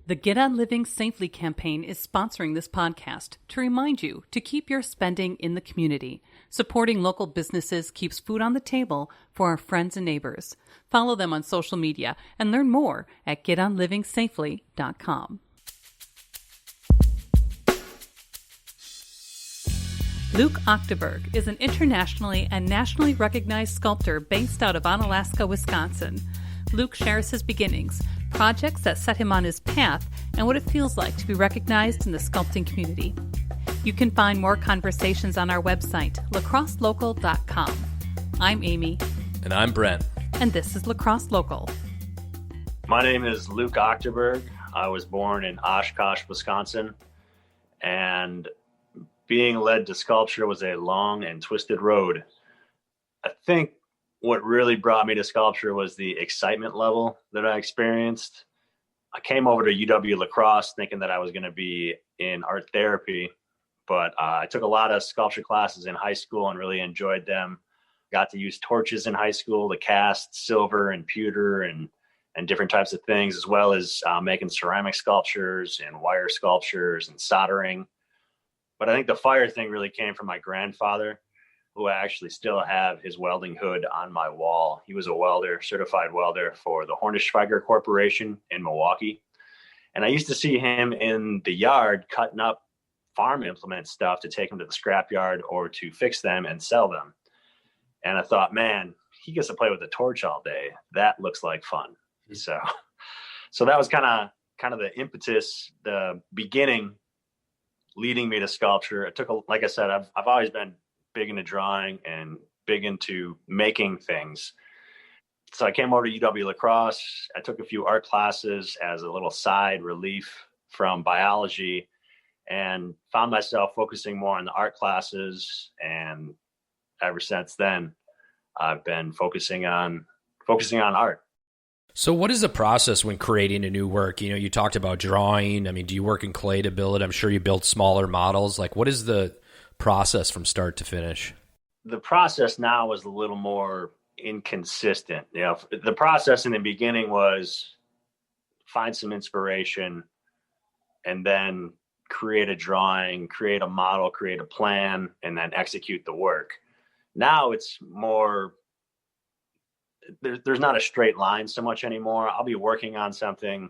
The Get On Living Safely campaign is sponsoring this podcast to remind you to keep your spending in the community. Supporting local businesses keeps food on the table for our friends and neighbors. Follow them on social media and learn more at getonlivingsafely.com. Luke Achterberg is an internationally and nationally recognized sculptor based out of Onalaska, Wisconsin. Luke shares his beginnings, projects that set him on his path, and what it feels like to be recognized in the sculpting community. You can find more conversations on our website, lacrosselocal.com. I'm Amy. And I'm Brent. And this is Lacrosse Local. My name is Luke Achterberg. I was born in Oshkosh, Wisconsin, and being led to sculpture was a long and twisted road. I think what really brought me to sculpture was the excitement level that I experienced. I came over to UW La Crosse thinking that I was going to be in art therapy, but I took a lot of sculpture classes in high school and really enjoyed them. Got to use torches in high school to cast silver and pewter and different types of things, as well as making ceramic sculptures and wire sculptures and soldering. But I think the fire thing really came from my grandfather, who I actually still have his welding hood on my wall. He was a welder, certified welder for the Hornischweiger Corporation in Milwaukee. And I used to see him in the yard cutting up farm implement stuff to take them to the scrapyard or to fix them and sell them. And I thought, man, he gets to play with a torch all day. That looks like fun. So that was kind of the impetus, the beginning leading me to sculpture. It took, like I said, I've always been big into drawing and big into making things. So I came over to UW La Crosse. I took a few art classes as a little side relief from biology and found myself focusing more on the art classes. And ever since then, I've been focusing on art. So what is the process when creating a new work? You know, you talked about drawing. I mean, do you work in clay to build it? I'm sure you build smaller models. Like, what is the process from start to finish? The process now is a little more inconsistent. You know, the process in the beginning was find some inspiration and then create a drawing, create a model, create a plan, and then execute the work. Now it's more, there's not a straight line so much anymore. I'll be working on something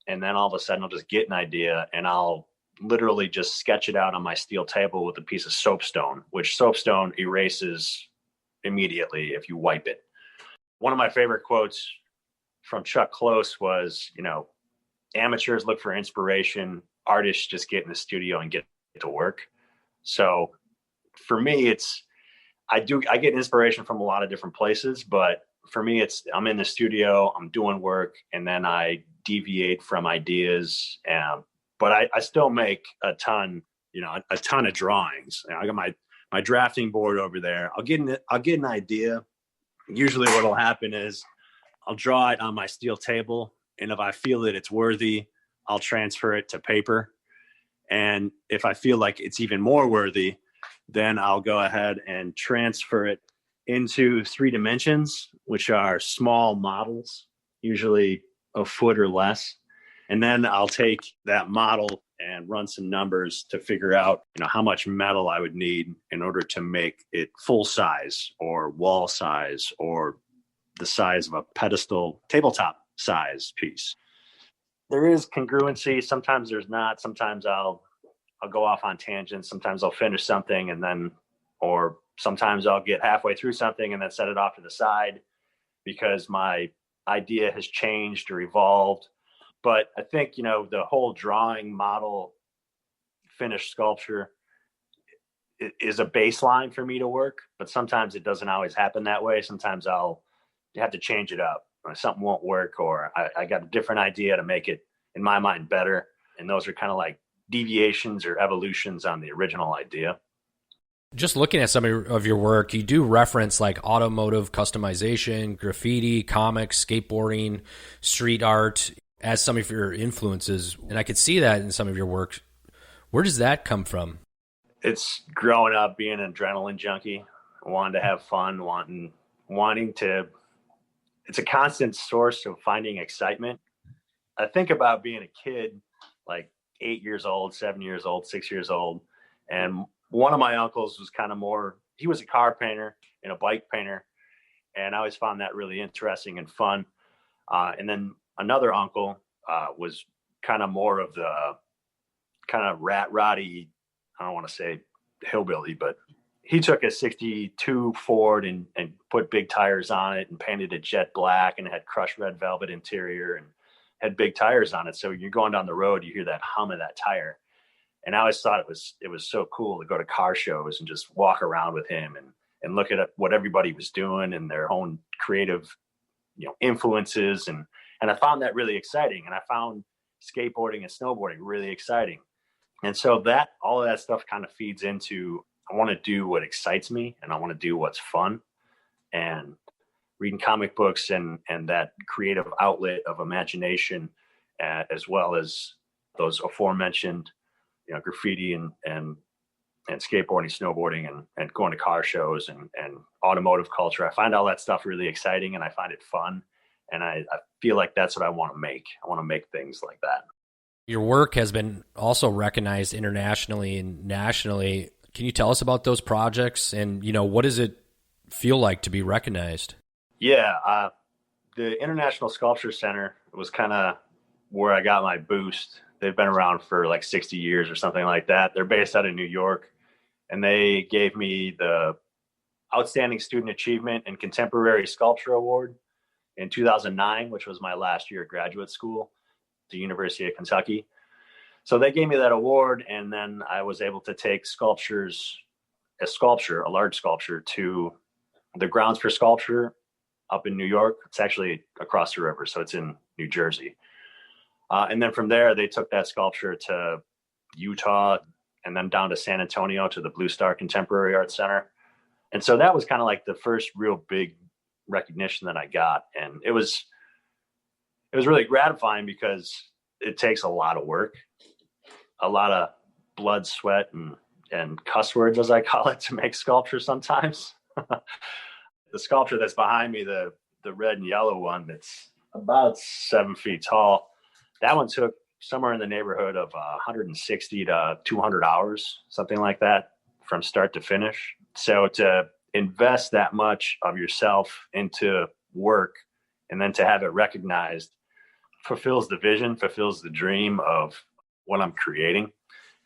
and then all of a sudden I'll just get an idea and I'll literally just sketch it out on my steel table with a piece of soapstone, which soapstone erases immediately if you wipe it. One of my favorite quotes from Chuck Close was, you know, amateurs look for inspiration, artists just get in the studio and get to work. So for me, I get inspiration from a lot of different places, but for me, I'm in the studio, I'm doing work, and then I deviate from ideas. But I still make a ton of drawings. I got my drafting board over there. I'll get an idea. Usually what'll happen is I'll draw it on my steel table. And if I feel that it's worthy, I'll transfer it to paper. And if I feel like it's even more worthy, then I'll go ahead and transfer it into 3 dimensions, which are small models, usually a foot or less. And then I'll take that model and run some numbers to figure out, you know, how much metal I would need in order to make it full size or wall size or the size of a pedestal tabletop size piece. There is congruency. Sometimes there's not. Sometimes I'll go off on tangents. Sometimes I'll finish something or sometimes I'll get halfway through something and then set it off to the side because my idea has changed or evolved. But I think, you know, the whole drawing, model, finished sculpture is a baseline for me to work. But sometimes it doesn't always happen that way. Sometimes I'll have to change it up. Or something won't work, or I got a different idea to make it, in my mind, better. And those are kind of like deviations or evolutions on the original idea. Just looking at some of your work, you do reference like automotive customization, graffiti, comics, skateboarding, street art as some of your influences. And I could see that in some of your work. Where does that come from? It's growing up being an adrenaline junkie, wanting to have fun, wanting to, it's a constant source of finding excitement. I think about being a kid, like 8 years old, 7 years old, 6 years old. And one of my uncles was kind of more, he was a car painter and a bike painter. And I always found that really interesting and fun. And then another uncle was kind of more of the kind of rat roddy, I don't want to say hillbilly, but he took a 62 Ford and put big tires on it and painted it jet black, and it had crushed red velvet interior and had big tires on it. So you're going down the road, you hear that hum of that tire. And I always thought it was so cool to go to car shows and just walk around with him and look at what everybody was doing and their own creative, influences. And I found that really exciting. And I found skateboarding and snowboarding really exciting. And so all of that stuff kind of feeds into, I want to do what excites me and I want to do what's fun, and reading comic books and that creative outlet of imagination, as well as those aforementioned, graffiti and skateboarding, snowboarding, and going to car shows and automotive culture. I find all that stuff really exciting and I find it fun. And I feel like that's what I want to make. I want to make things like that. Your work has been also recognized internationally and nationally. Can you tell us about those projects and, what does it feel like to be recognized? Yeah. The International Sculpture Center was kind of where I got my boost. They've been around for like 60 years or something like that. They're based out of New York, and they gave me the Outstanding Student Achievement in Contemporary Sculpture Award in 2009, which was my last year at graduate school at the University of Kentucky. So they gave me that award, and then I was able to take a large sculpture, to the Grounds for Sculpture up in New York. It's actually across the river, so it's in New Jersey. And then from there, they took that sculpture to Utah and then down to San Antonio to the Blue Star Contemporary Art Center. And so that was kind of like the first real big recognition that I got. And it was really gratifying because it takes a lot of work, a lot of blood, sweat, and cuss words, as I call it, to make sculpture sometimes. The sculpture that's behind me, the red and yellow one that's about 7 feet tall, that one took somewhere in the neighborhood of 160 to 200 hours, something like that, from start to finish. So to invest that much of yourself into work and then to have it recognized fulfills the vision, fulfills the dream of what I'm creating.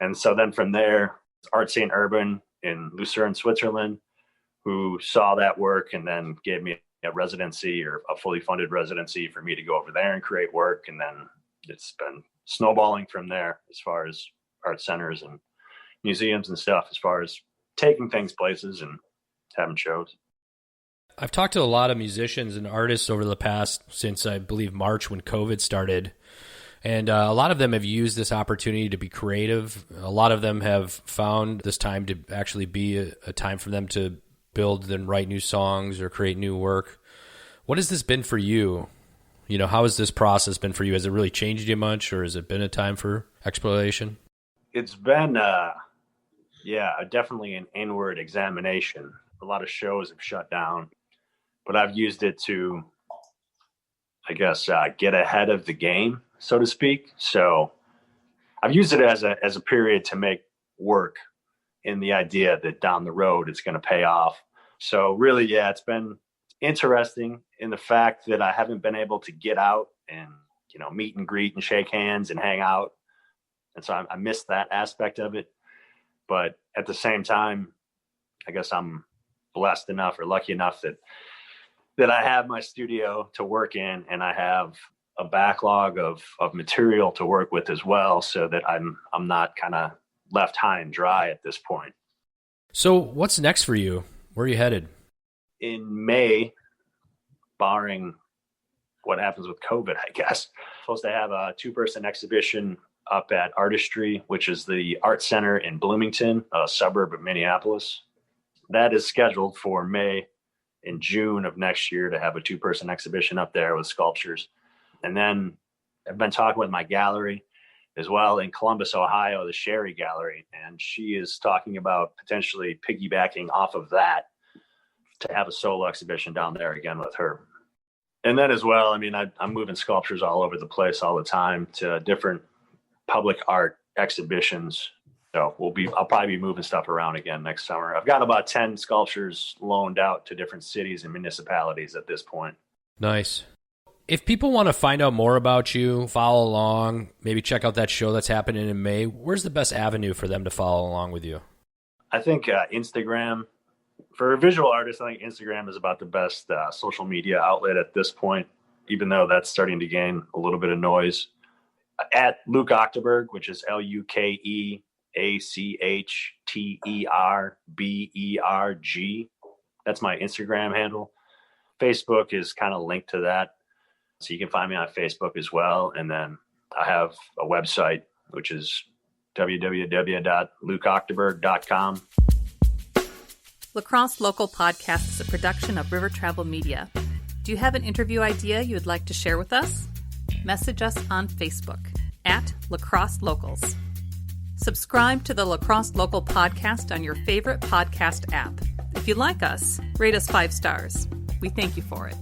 And so then from there, Art St. Urban in Lucerne, Switzerland, who saw that work and then gave me a residency, or a fully funded residency, for me to go over there and create work. And then it's been snowballing from there as far as art centers and museums and stuff, as far as taking things places and having shows. I've talked to a lot of musicians and artists over the past, since I believe March, when COVID started. And a lot of them have used this opportunity to be creative. A lot of them have found this time to actually be a time for them to build and write new songs or create new work. What has this been for you? How has this process been for you? Has it really changed you much, or has it been a time for exploration? It's been, definitely an inward examination. A lot of shows have shut down, but I've used it to, I guess, get ahead of the game, so to speak. So I've used it as a period to make work, in the idea that down the road it's going to pay off. So really, it's been interesting in the fact that I haven't been able to get out and, meet and greet and shake hands and hang out. And so I missed that aspect of it. But at the same time, I guess I'm blessed enough or lucky enough that I have my studio to work in, and I have a backlog of material to work with as well, so that I'm not kind of left high and dry at this point. So what's next for you? Where are you headed? In May, barring what happens with COVID, I guess, supposed to have a 2-person exhibition up at Artistry, which is the art center in Bloomington, a suburb of Minneapolis. That is scheduled for May and June of next year, to have a 2-person exhibition up there with sculptures. And then I've been talking with my gallery as well in Columbus, Ohio, the Sherry Gallery, and she is talking about potentially piggybacking off of that to have a solo exhibition down there again with her. And then as well, I mean, I'm moving sculptures all over the place all the time to different public art exhibitions. So I'll probably be moving stuff around again next summer. I've got about 10 sculptures loaned out to different cities and municipalities at this point. Nice. If people want to find out more about you, follow along, maybe check out that show that's happening in May, where's the best avenue for them to follow along with you? I think Instagram. For a visual artist, I think Instagram is about the best social media outlet at this point, even though that's starting to gain a little bit of noise. At Luke Achterberg, which is LukeAchterberg. That's my Instagram handle. Facebook is kind of linked to that. So you can find me on Facebook as well. And then I have a website, which is www.lukeachterberg.com. Lacrosse Local Podcast is a production of River Travel Media. Do you have an interview idea you would like to share with us? Message us on Facebook at Lacrosse Locals. Subscribe to the Lacrosse Local Podcast on your favorite podcast app. If you like us, rate us 5 stars. We thank you for it.